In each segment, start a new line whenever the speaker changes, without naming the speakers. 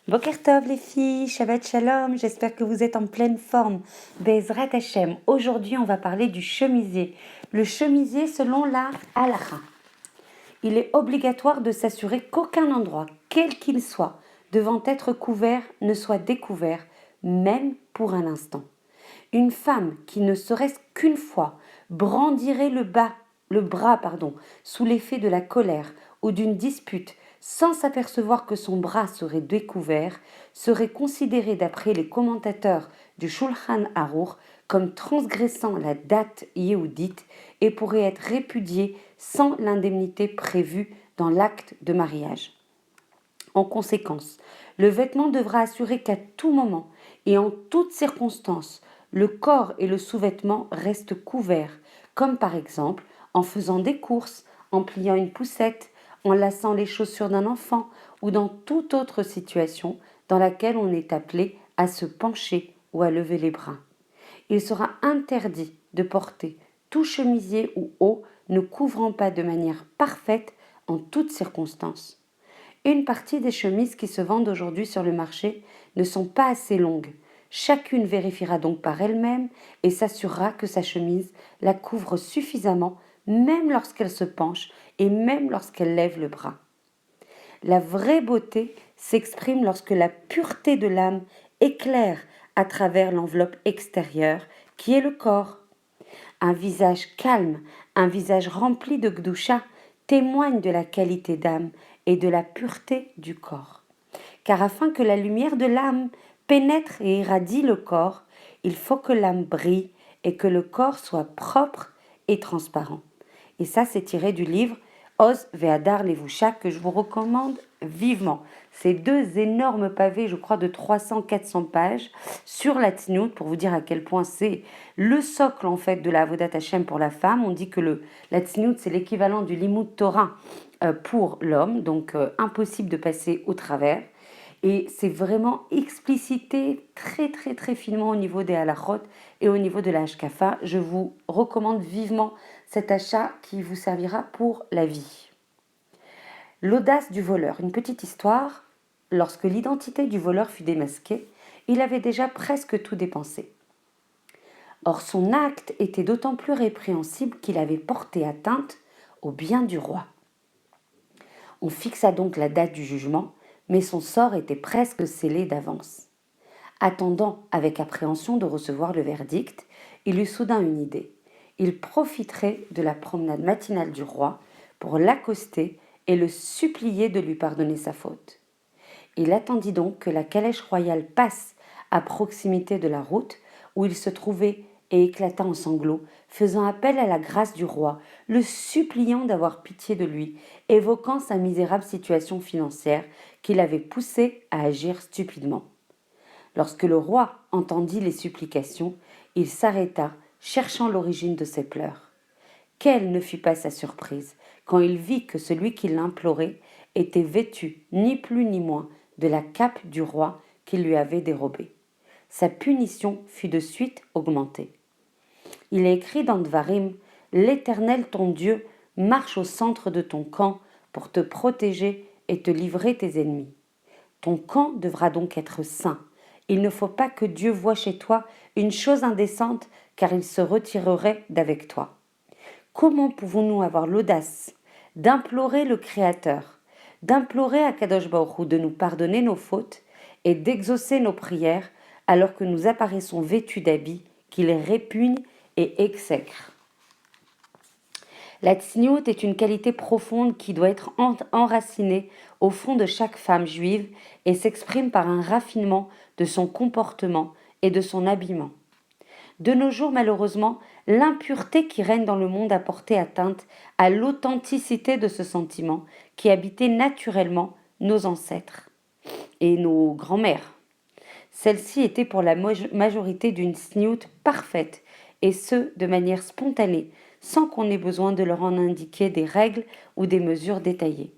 Boker Tov les filles, Shabbat Shalom, j'espère que vous êtes en pleine forme. Bezrat Hashem, aujourd'hui on va parler du chemisier. Le chemisier selon la halakha. Il est obligatoire de s'assurer qu'aucun endroit, quel qu'il soit, devant être couvert, ne soit découvert, même pour un instant. Une femme qui ne serait-ce qu'une fois brandirait le bras, sous l'effet de la colère ou d'une dispute, sans s'apercevoir que son bras serait découvert, serait considérée d'après les commentateurs du Shulchan Aruch comme transgressant la date yéhoudite et pourrait être répudiée sans l'indemnité prévue dans l'acte de mariage. En conséquence, le vêtement devra assurer qu'à tout moment et en toutes circonstances, le corps et le sous-vêtement restent couverts, comme par exemple en faisant des courses, en pliant une poussette, en laçant les chaussures d'un enfant ou dans toute autre situation dans laquelle on est appelé à se pencher ou à lever les bras. Il sera interdit de porter tout chemisier ou haut ne couvrant pas de manière parfaite en toutes circonstances. Une partie des chemises qui se vendent aujourd'hui sur le marché ne sont pas assez longues. Chacune vérifiera donc par elle-même et s'assurera que sa chemise la couvre suffisamment, même lorsqu'elle se penche et même lorsqu'elle lève le bras. La vraie beauté s'exprime lorsque la pureté de l'âme éclaire à travers l'enveloppe extérieure qui est le corps. Un visage calme, un visage rempli de gdoucha témoigne de la qualité d'âme et de la pureté du corps. Car afin que la lumière de l'âme pénètre et irradie le corps, il faut que l'âme brille et que le corps soit propre et transparent. Et ça, c'est tiré du livre Oz Ve'adar Levusha que je vous recommande vivement. C'est deux énormes pavés, je crois, de 300-400 pages sur la Tzniut pour vous dire à quel point c'est le socle en fait de la Avodat Hashem pour la femme. On dit que la Tzniut, c'est l'équivalent du Limud Torah pour l'homme, donc impossible de passer au travers. Et c'est vraiment explicité très très très finement au niveau des halachot et au niveau de la hashkafa. Je vous recommande vivement cet achat qui vous servira pour la vie. L'audace du voleur. Une petite histoire. Lorsque l'identité du voleur fut démasquée, il avait déjà presque tout dépensé. Or son acte était d'autant plus répréhensible qu'il avait porté atteinte au bien du roi. On fixa donc la date du jugement, mais son sort était presque scellé d'avance. Attendant avec appréhension de recevoir le verdict, il eut soudain une idée. Il profiterait de la promenade matinale du roi pour l'accoster et le supplier de lui pardonner sa faute. Il attendit donc que la calèche royale passe à proximité de la route où il se trouvait et éclata en sanglots, faisant appel à la grâce du roi, le suppliant d'avoir pitié de lui, évoquant sa misérable situation financière qui l'avait poussé à agir stupidement. Lorsque le roi entendit les supplications, il s'arrêta, cherchant l'origine de ses pleurs. Quelle ne fut pas sa surprise quand il vit que celui qui l'implorait était vêtu, ni plus ni moins, de la cape du roi qu'il lui avait dérobée. Sa punition fut de suite augmentée. Il est écrit dans Dvarim, « L'Éternel ton Dieu marche au centre de ton camp pour te protéger et te livrer tes ennemis. Ton camp devra donc être saint. Il ne faut pas que Dieu voie chez toi une chose indécente, car il se retirerait d'avec toi. » Comment pouvons-nous avoir l'audace d'implorer le Créateur, d'implorer à Kadosh Baruch Hu de nous pardonner nos fautes et d'exaucer nos prières alors que nous apparaissons vêtus d'habits qu'il répugne et exècre. La tsniout est une qualité profonde qui doit être enracinée au fond de chaque femme juive et s'exprime par un raffinement de son comportement et de son habillement. De nos jours, malheureusement, l'impureté qui règne dans le monde a porté atteinte à l'authenticité de ce sentiment qui habitait naturellement nos ancêtres et nos grands-mères. Celle-ci était pour la majorité d'une sniout parfaite, et ce, de manière spontanée, sans qu'on ait besoin de leur en indiquer des règles ou des mesures détaillées.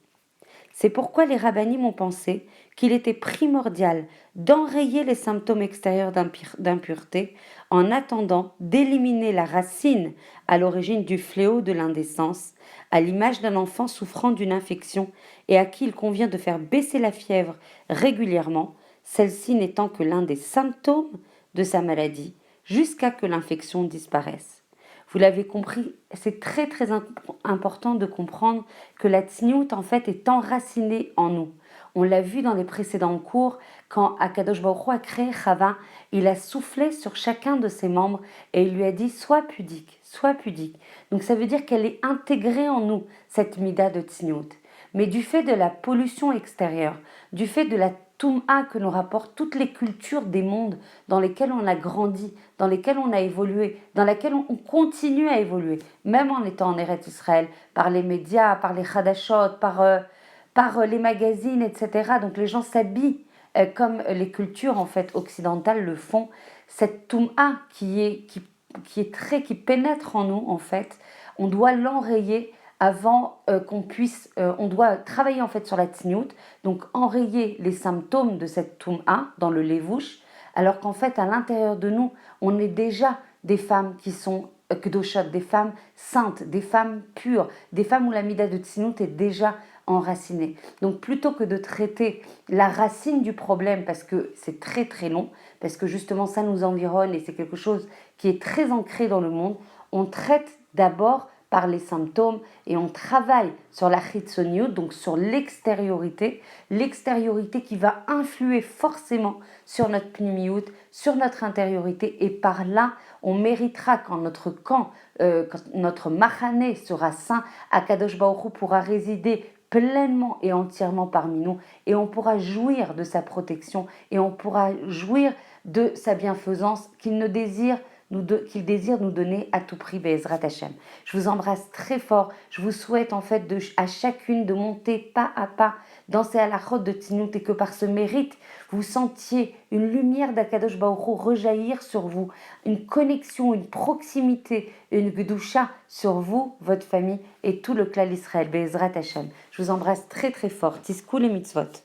C'est pourquoi les rabbinim ont pensé qu'il était primordial d'enrayer les symptômes extérieurs d'impureté en attendant d'éliminer la racine à l'origine du fléau de l'indécence, à l'image d'un enfant souffrant d'une infection et à qui il convient de faire baisser la fièvre régulièrement, celle-ci n'étant que l'un des symptômes de sa maladie, jusqu'à que l'infection disparaisse. Vous l'avez compris, c'est très très important de comprendre que la tsniout en fait est enracinée en nous. On l'a vu dans les précédents cours, quand Akadosh Baruch Hu a créé Chava, il a soufflé sur chacun de ses membres et il lui a dit sois pudique, sois pudique. Donc ça veut dire qu'elle est intégrée en nous, cette mida de tsniout. Mais du fait de la pollution extérieure, du fait de la Toum'a que nous rapportent toutes les cultures des mondes dans lesquels on a grandi, dans lesquels on a évolué, dans lesquels on continue à évoluer, même en étant en Eretz Israël, par les médias, par les Hadashot, par les magazines, etc. Donc les gens s'habillent comme les cultures en fait occidentales le font. Cette Toum'a qui pénètre en nous en fait, on doit l'enrayer avant on doit travailler en fait sur la tsniout, donc enrayer les symptômes de cette toum'a dans le levouche, alors qu'en fait à l'intérieur de nous, on est déjà des femmes qui sont kdoshot, des femmes saintes, des femmes pures, des femmes où la mida de tsniout est déjà enracinée. Donc plutôt que de traiter la racine du problème, parce que c'est très très long, parce que justement ça nous environne et c'est quelque chose qui est très ancré dans le monde, on traite d'abord par les symptômes et on travaille sur la chitsoniut, donc sur l'extériorité qui va influer forcément sur notre pnimiout, sur notre intériorité, et par là on méritera quand notre machané sera saint, Akadosh Baruch Hu pourra résider pleinement et entièrement parmi nous et on pourra jouir de sa protection et on pourra jouir de sa bienfaisance qu'il désire nous donner à tout prix, Be'ezrat Hashem. Je vous embrasse très fort. Je vous souhaite en fait à chacune de monter pas à pas dans ces halachot de Tzniut et que par ce mérite, vous sentiez une lumière d'Akadosh Baruch Hu rejaillir sur vous, une connexion, une proximité, une gdusha sur vous, votre famille et tout le clan Israël, Be'ezrat Hashem. Je vous embrasse très très fort. Tiskou les mitzvot.